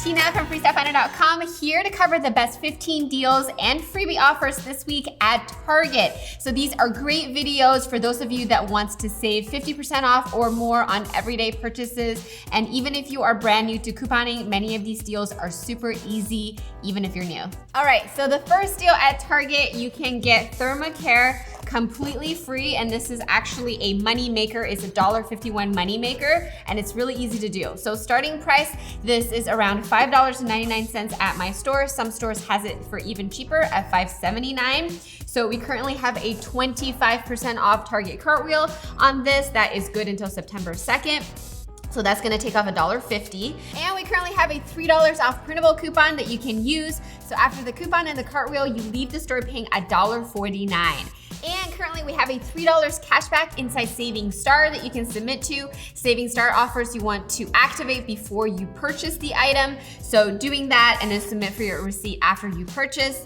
Tina from freestufffinder.com here to cover the best 15 deals and freebie offers this week at Target. So these are great videos for those of you that wants to save 50% off or more on everyday purchases. And even if you are brand new to couponing, many of these deals are super easy, even if you're new. All right, so the first deal at Target, you can get Thermacare completely free, and this is actually a money maker. It's a $1.51 money maker, and it's really easy to do. So starting price, this is around $5.99 at my store. Some stores has it for even cheaper at $5.79. So we currently have a 25% off Target Cartwheel on this. That is good until September 2nd. So that's gonna take off $1.50. And we currently have a $3 off printable coupon that you can use. So after the coupon and the Cartwheel, you leave the store paying $1.49. And currently we have a $3 cashback inside Saving Star that you can submit to. Saving Star offers you want to activate before you purchase the item. So doing that and then submit for your receipt after you purchase.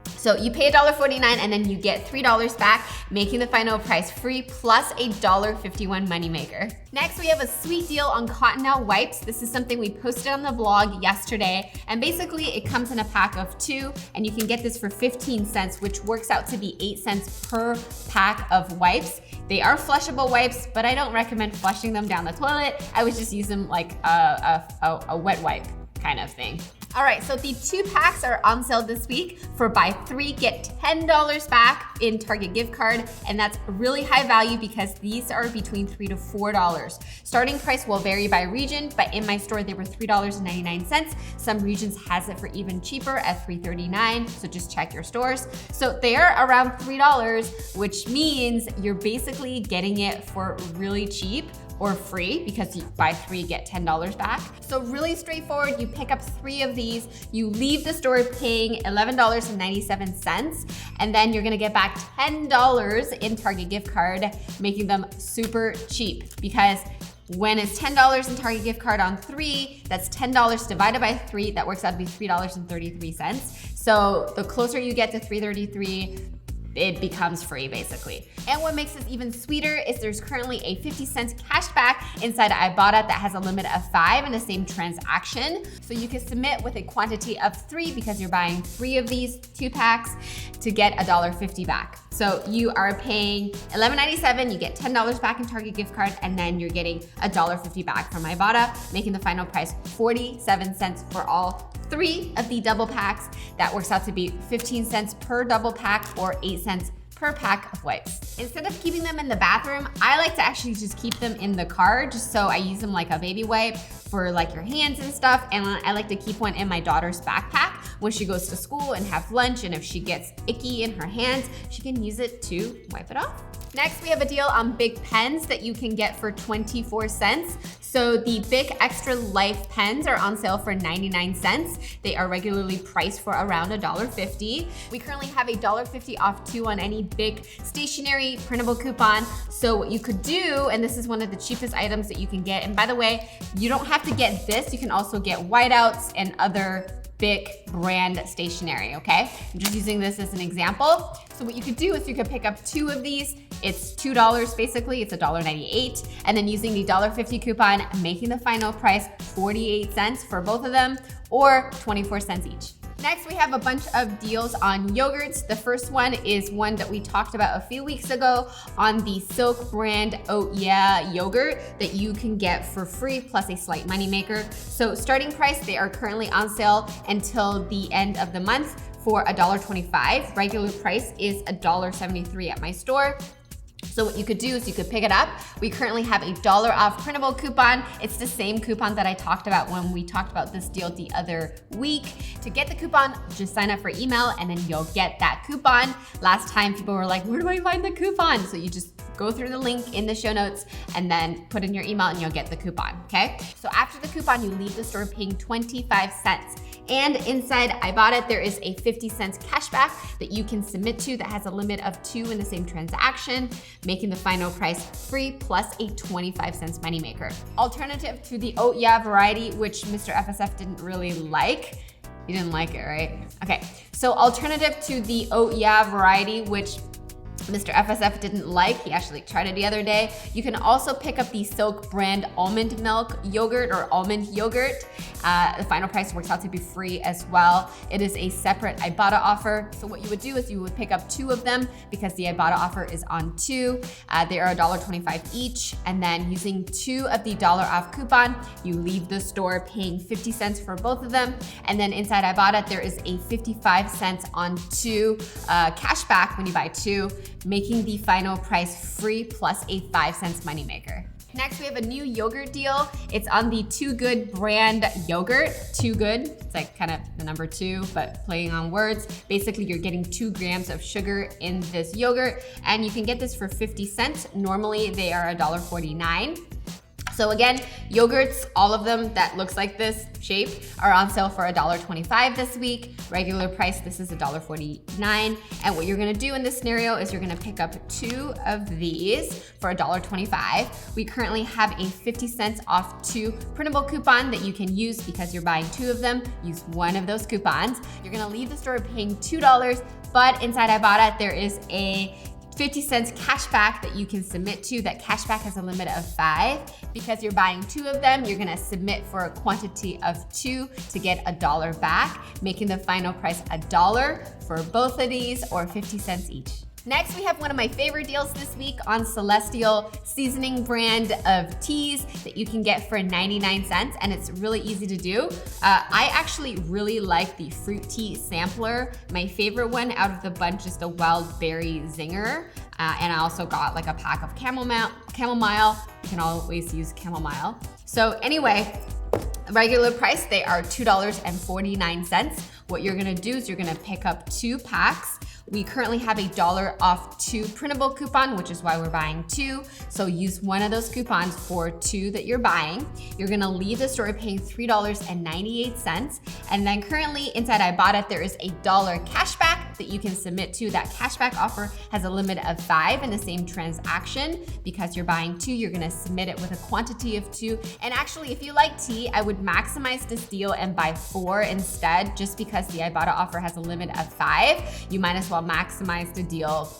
So you pay $1.49 and then you get $3 back, making the final price free plus a $1.51 moneymaker. Next, we have a sweet deal on Cottonelle Wipes. This is something we posted on the blog yesterday. And basically it comes in a pack of 2 and you can get this for 15 cents, which works out to be 8 cents per pack of wipes. They are flushable wipes, but I don't recommend flushing them down the toilet. I would just use them like a wet wipe kind of thing. All right, so the 2 packs are on sale this week for buy 3, get $10 back in Target gift card. And that's really high value because these are between $3 to $4. Starting price will vary by region, but in my store, they were $3.99. Some regions has it for even cheaper at $3.39. So just check your stores. So they are around $3, which means you're basically getting it for really cheap or free because you buy 3, get $10 back. So really straightforward, you pick up 3 of these, you leave the store paying $11.97, and then you're gonna get back $10 in Target gift card, making them super cheap because when it's $10 in Target gift card on 3, that's $10 divided by 3, that works out to be $3.33. So the closer you get to $3.33, it becomes free basically. And what makes this even sweeter is there's currently a 50 cents cash back inside Ibotta that has a limit of 5 in the same transaction. So you can submit with a quantity of 3 because you're buying 3 of these 2 packs to get $1.50 back. So you are paying $11.97, you get $10 back in Target gift card, and then you're getting $1.50 back from Ibotta, making the final price 47 cents for all 3 of the double packs. That works out to be 15 cents per double pack or 8 cents per pack of wipes. Instead of keeping them in the bathroom, I like to actually just keep them in the car, just so I use them like a baby wipe for like your hands and stuff. And I like to keep one in my daughter's backpack when she goes to school and have lunch, and if she gets icky in her hands, she can use it to wipe it off. Next, we have a deal on Bic pens that you can get for 24 cents. So the Bic Extra Life pens are on sale for 99 cents. They are regularly priced for around $1.50. We currently have a $1.50 off too on any Bic stationery printable coupon. So what you could do, and this is one of the cheapest items that you can get, and by the way, you don't have to get this, you can also get whiteouts and other Bic brand stationery, okay? I'm just using this as an example. So what you could do is you could pick up 2 of these. It's $2 basically, it's $1.98. And then using the $1.50 coupon, making the final price 48 cents for both of them or 24 cents each. Next, we have a bunch of deals on yogurts. The first one is one that we talked about a few weeks ago on the Silk brand Oh Yeah yogurt that you can get for free plus a slight money maker. So starting price, they are currently on sale until the end of the month for $1.25. Regular price is $1.73 at my store. So what you could do is you could pick it up. We currently have a $1 off printable coupon. It's the same coupon that I talked about when we talked about this deal the other week. To get the coupon, just sign up for email and then you'll get that coupon. Last time people were like, where do I find the coupon? So you just go through the link in the show notes and then put in your email and you'll get the coupon, okay? So after the coupon, you leave the store paying 25 cents. And inside Ibotta, there is a 50 cents cashback that you can submit to that has a limit of 2 in the same transaction, making the final price free plus a 25 cents moneymaker. Alternative to the Oh Yeah variety, which Mr. FSF didn't really like. You didn't like it, right? Okay, so alternative to the Oh Yeah variety, which Mr. FSF didn't like. He actually tried it the other day. You can also pick up the Silk brand almond milk yogurt or almond yogurt. The final price works out to be free as well. It is a separate Ibotta offer. So what you would do is you would pick up 2 of them because the Ibotta offer is on 2. They are $1.25 each. And then using 2 of the $1 off coupon, you leave the store paying 50 cents for both of them. And then inside Ibotta, there is a 55 cents on 2 cash back when you buy 2, making the final price free plus a 5 cents moneymaker. Next, we have a new yogurt deal. It's on the Too Good brand yogurt. Too Good, it's like kind of the number 2, but playing on words. Basically, you're getting 2 grams of sugar in this yogurt, and you can get this for 50 cents. Normally, they are $1.49. So again, yogurts, all of them that looks like this shape are on sale for $1.25 this week. Regular price, this is $1.49. And what you're gonna do in this scenario is you're gonna pick up 2 of these for $1.25. We currently have a 50 cents off 2 printable coupon that you can use because you're buying 2 of them. Use 1 of those coupons. You're gonna leave the store paying $2, but inside Ibotta, there is a 50 cents cash back that you can submit to. That cash back has a limit of 5. Because you're buying 2 of them, you're gonna submit for a quantity of 2 to get $1 back, making the final price $1 for both of these or 50 cents each. Next, we have one of my favorite deals this week on Celestial seasoning brand of teas that you can get for 99 cents, and it's really easy to do. I actually really like the fruit tea sampler. My favorite one out of the bunch is the Wild Berry Zinger, and I also got like a pack of chamomile. You can always use chamomile. So anyway, regular price, they are $2.49. What you're gonna do is you're gonna pick up 2 packs. We currently have a $1 off 2 printable coupon, which is why we're buying 2. So use 1 of those coupons for 2 that you're buying. You're gonna leave the store paying $3.98. And then currently inside Ibotta, there is a $1 cashback that you can submit to. That cashback offer has a limit of 5 in the same transaction. Because you're buying 2, you're gonna submit it with a quantity of 2. And actually, if you like tea, I would maximize this deal and buy 4 instead, just because the Ibotta offer has a limit of 5. You might as well maximize the deal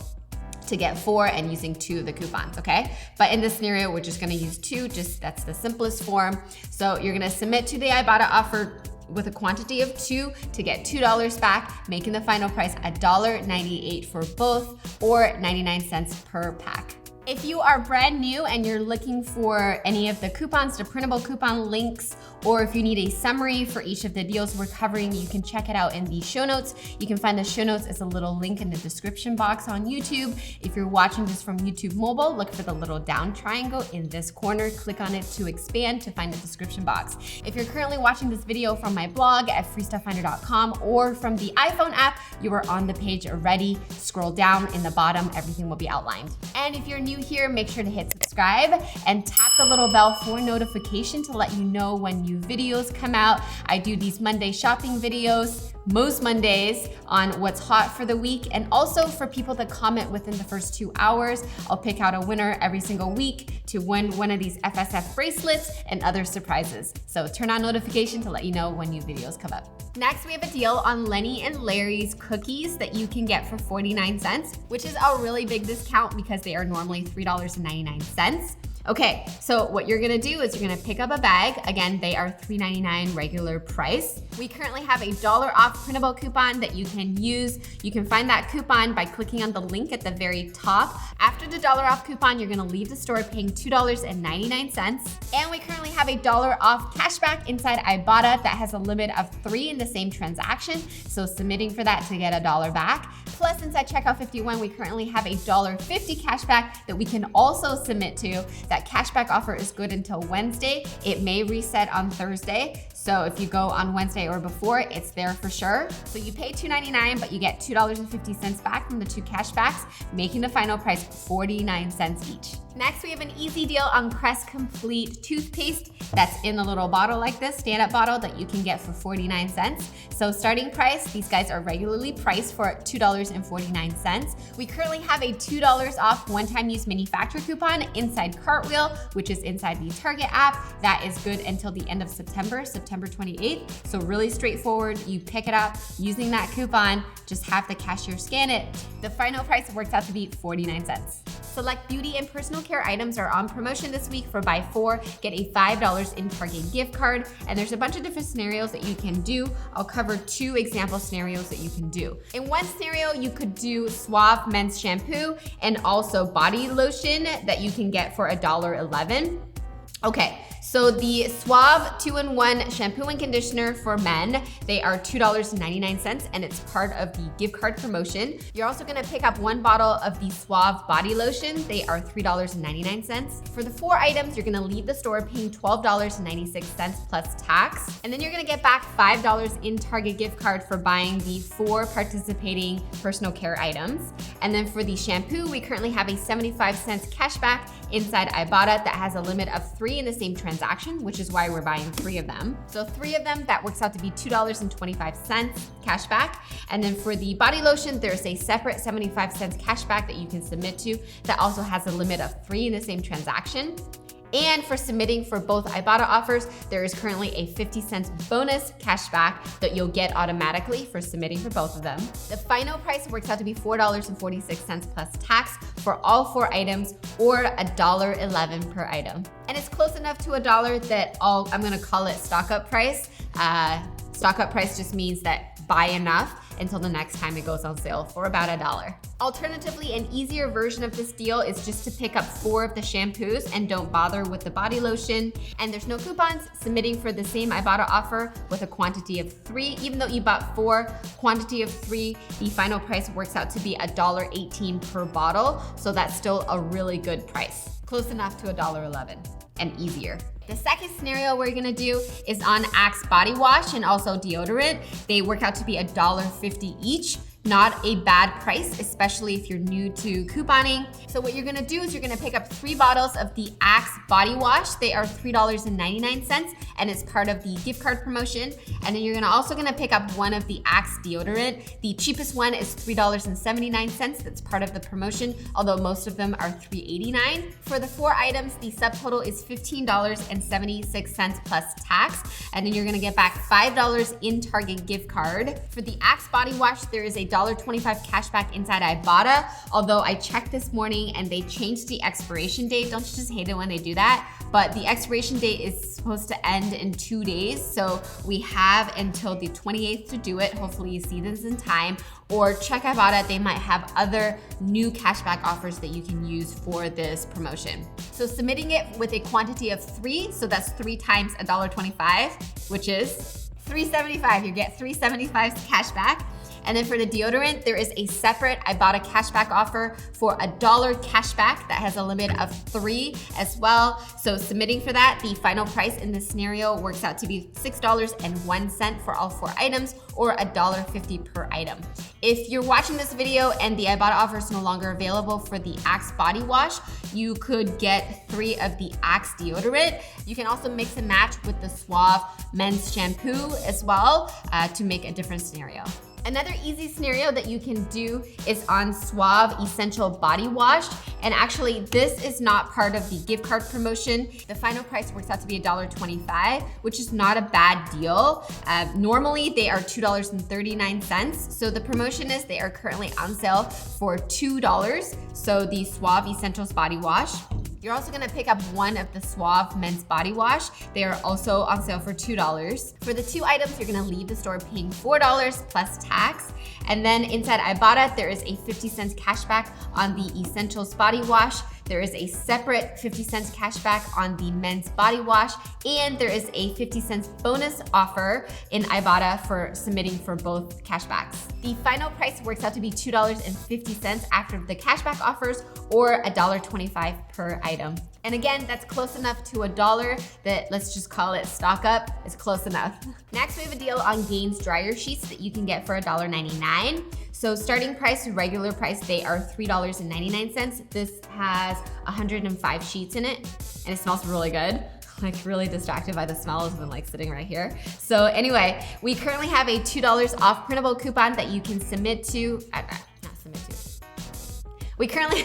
to get 4 and using 2 of the coupons, okay? But in this scenario, we're just gonna use 2, that's the simplest form. So you're gonna submit to the Ibotta offer with a quantity of 2 to get $2 back, making the final price $1.98 for both or 99 cents per pack. If you are brand new and you're looking for any of the coupons, the printable coupon links, or if you need a summary for each of the deals we're covering, you can check it out in the show notes. You can find the show notes as a little link in the description box on YouTube. If you're watching this from YouTube mobile, look for the little down triangle in this corner. Click on it to expand to find the description box. If you're currently watching this video from my blog at freestufffinder.com or from the iPhone app, you are on the page already. Scroll down in the bottom, everything will be outlined. And if you're new here, make sure to hit subscribe and tap the little bell for notification to let you know when new videos come out. I do these Monday shopping videos most Mondays on what's hot for the week, and also for people that comment within the first 2 hours, I'll pick out a winner every single week to win one of these FSF bracelets and other surprises. So turn on notification to let you know when new videos come up. Next, we have a deal on Lenny and Larry's cookies that you can get for 49 cents, which is a really big discount because they are normally $3.99. Okay, so what you're gonna do is you're gonna pick up a bag. Again, they are $3.99 regular price. We currently have a $1 off printable coupon that you can use. You can find that coupon by clicking on the link at the very top. After the $1 off coupon, you're gonna leave the store paying $2.99. And we currently have a $1 off cashback inside Ibotta that has a limit of 3 in the same transaction. So submitting for that to get $1 back. Plus inside Checkout 51, we currently have a $1.50 cashback that we can also submit to. That cashback offer is good until Wednesday. It may reset on Thursday. So if you go on Wednesday or before, it's there for sure. So you pay $2.99, but you get $2.50 back from the 2 cashbacks, making the final price 49 cents each. Next, we have an easy deal on Crest Complete toothpaste that's in a little bottle like this, stand-up bottle that you can get for 49 cents. So starting price, these guys are regularly priced for $2.50. $2.49. We currently have a $2 off one-time use manufacturer coupon inside Cartwheel, which is inside the Target app. That is good until the end of September 28th. So really straightforward. You pick it up using that coupon, just have the cashier scan it. The final price works out to be 49 cents. Select beauty and personal care items are on promotion this week for buy 4, get a $5 in Target gift card. And there's a bunch of different scenarios that you can do. I'll cover 2 example scenarios that you can do. In one scenario, you could do Swab men's shampoo and also body lotion that you can get for $1.11. Okay, so the Swab 2-in-1 shampoo and conditioner for men, they are $2.99 and it's part of the gift card promotion. You're also gonna pick up 1 bottle of the Swab body lotion. They are $3.99. For the 4 items, you're gonna leave the store paying $12.96 plus tax. And then you're gonna get back $5 in Target gift card for buying the 4 participating personal care items. And then for the shampoo, we currently have a 75 cents cashback inside Ibotta that has a limit of 3 in the same transaction, which is why we're buying 3 of them. So 3 of them, that works out to be $2.25 cash back. And then for the body lotion, there's a separate 75 cents cash back that you can submit to that also has a limit of 3 in the same transaction. And for submitting for both Ibotta offers, there is currently a 50 cents bonus cashback that you'll get automatically for submitting for both of them. The final price works out to be $4.46 plus tax for all 4 items, or $1.11 per item. And it's close enough to $1 that I'm gonna call it stock up price. Stock up price just means that buy enough until the next time it goes on sale for about $1. Alternatively, an easier version of this deal is just to pick up 4 of the shampoos and don't bother with the body lotion. And there's no coupons. Submitting for the same Ibotta offer with a quantity of 3, even though you bought 4, quantity of 3, the final price works out to be $1.18 per bottle. So that's still a really good price. Close enough to $1.11 and easier. The second scenario we're gonna do is on Axe body wash and also deodorant. They work out to be $1.50 each. Not a bad price, especially if you're new to couponing. So what you're gonna do is you're gonna pick up 3 bottles of the Axe body wash. They are $3.99 and it's part of the gift card promotion. And then you're also gonna pick up 1 of the Axe deodorant. The cheapest one is $3.79. That's part of the promotion, although most of them are $3.89. For the 4 items, the subtotal is $15.76 plus tax. And then you're gonna get back $5 in Target gift card. For the Axe body wash, there is a $1.25 cashback inside Ibotta, although I checked this morning and they changed the expiration date. Don't you just hate it when they do that? But the expiration date is supposed to end in 2 days, so we have until the 28th to do it. Hopefully you see this in time, or check Ibotta. They might have other new cashback offers that you can use for this promotion. So submitting it with a quantity of 3, so that's 3 times $1.25, which is $3.75. You get $3.75 cashback. And then for the deodorant, there is a separate Ibotta cashback offer for $1 cashback that has a limit of 3 as well. So submitting for that, the final price in this scenario works out to be $6.01 for all 4 items, or $1.50 per item. If you're watching this video and the Ibotta offer is no longer available for the Axe body wash, you could get 3 of the Axe deodorant. You can also mix and match with the Swab men's shampoo as well to make a different scenario. Another easy scenario that you can do is on Swab Essential Body Wash. And actually, this is not part of the gift card promotion. The final price works out to be $1.25, which is not a bad deal. Normally, they are $2.39. So the promotion is they are currently on sale for $2. So the Swab Essentials Body Wash. You're also gonna pick up 1 of the Swab men's body wash. They are also on sale for $2. For the 2 items, you're gonna leave the store paying $4 plus tax. And then inside Ibotta, there is a 50 cents cashback on the Essentials body wash. There is a separate 50 cents cashback on the men's body wash, and there is a 50 cents bonus offer in Ibotta for submitting for both cashbacks. The final price works out to be $2.50 after the cashback offers, or $1.25 per item. And again, that's close enough to $1 that, let's just call it stock up, is close enough. Next, we have a deal on Gaines dryer sheets that you can get for $1.99. So starting price to regular price, they are $3.99. This has 105 sheets in it, and it smells really good. Like really distracted by the smell of them like sitting right here. So anyway, we currently have a $2 off printable coupon that you can submit to. We currently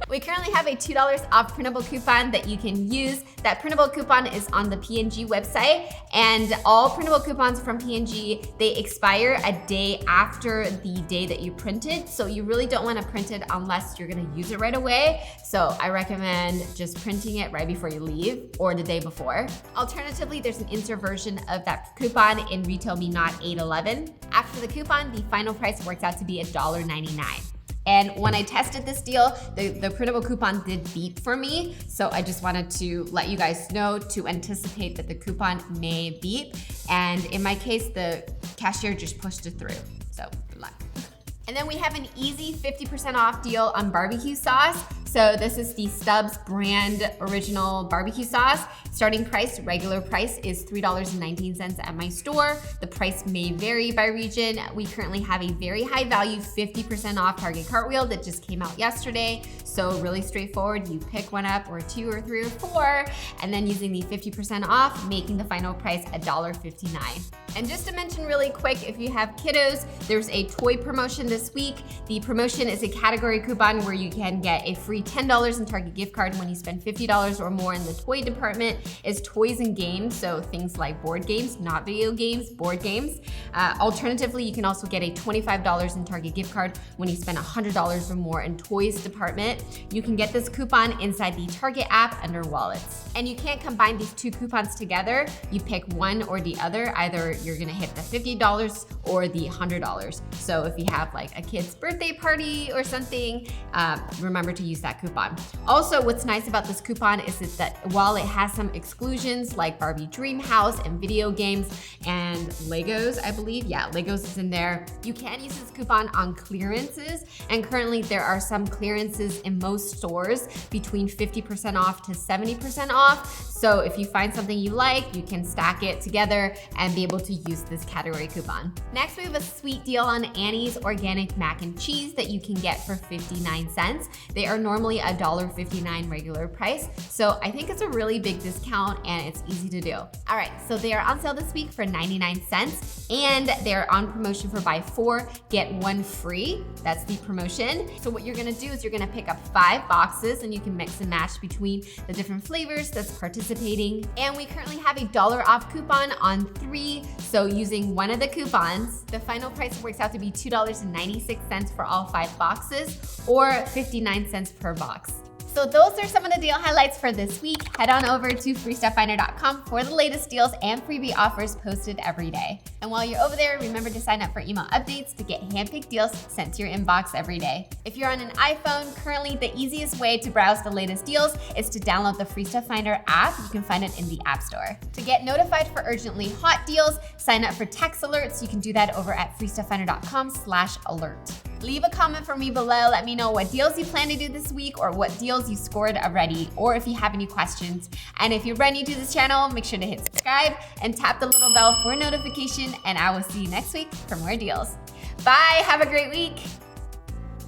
We currently have a $2 off printable coupon that you can use. That printable coupon is on the P&G website, and all printable coupons from P&G, they expire a day after the day that you printed, so you really don't want to print it unless you're going to use it right away. So I recommend just printing it right before you leave or the day before. Alternatively, there's an insert version of that coupon in Retail Me Not 811. After the coupon, the final price works out to be $1.99. And when I tested this deal, the printable coupon did beep for me. So I just wanted to let you guys know to anticipate that the coupon may beep. And in my case, the cashier just pushed it through. So good luck. And then we have an easy 50% off deal on barbecue sauce. So this is the Stubbs brand original barbecue sauce. Starting price, regular price is $3.19 at my store. The price may vary by region. We currently have a very high value 50% off Target Cartwheel that just came out yesterday. So really straightforward. You pick one up, or two or three or four, and then using the 50% off, making the final price $1.59. And just to mention really quick, if you have kiddos, there's a toy promotion this week. The promotion is a category coupon where you can get a free $10 in Target gift card when you spend $50 or more in the toy department. Is toys and games, so things like board games, not video games, board games. Alternatively, you can also get a $25 in Target gift card when you spend $100 or more in toys department. You can get this coupon inside the Target app under wallets. And you can't combine these two coupons together. You pick one or the other. Either you're gonna hit the $50 or the $100. So if you have like a kid's birthday party or something, remember to use that coupon. Also, what's nice about this coupon is that while it has some exclusions like Barbie Dream House and video games and Legos, I believe, yeah, Legos is in there, you can use this coupon on clearances. And currently there are some clearances in most stores between 50% off to 70% off. So if you find something you like, you can stack it together and be able to use this category coupon. Next, we have a sweet deal on Annie's organic mac and cheese that you can get for 59 cents. They are normally $1.59 regular price. So I think it's a really big discount and it's easy to do. All right, so they are on sale this week for 99 cents and they're on promotion for buy 4, get 1 free. That's the promotion. So what you're gonna do is you're gonna pick up 5 boxes and you can mix and match between the different flavors that's participating. And we currently have a $1 off coupon on 3. So using one of the coupons, the final price works out to be $2.96 for all 5 boxes or 59 cents per box. So those are some of the deal highlights for this week. Head on over to freestufffinder.com for the latest deals and freebie offers posted every day. And while you're over there, remember to sign up for email updates to get handpicked deals sent to your inbox every day. If you're on an iPhone, currently the easiest way to browse the latest deals is to download the Free Stuff Finder app. You can find it in the App Store. To get notified for urgently hot deals, sign up for text alerts. You can do that over at freestufffinder.com/alert. Leave a comment for me below. Let me know what deals you plan to do this week or what deals you scored already, or if you have any questions. And if you're brand new to this channel, make sure to hit subscribe and tap the little bell for a notification, and I will see you next week for more deals. Bye, have a great week.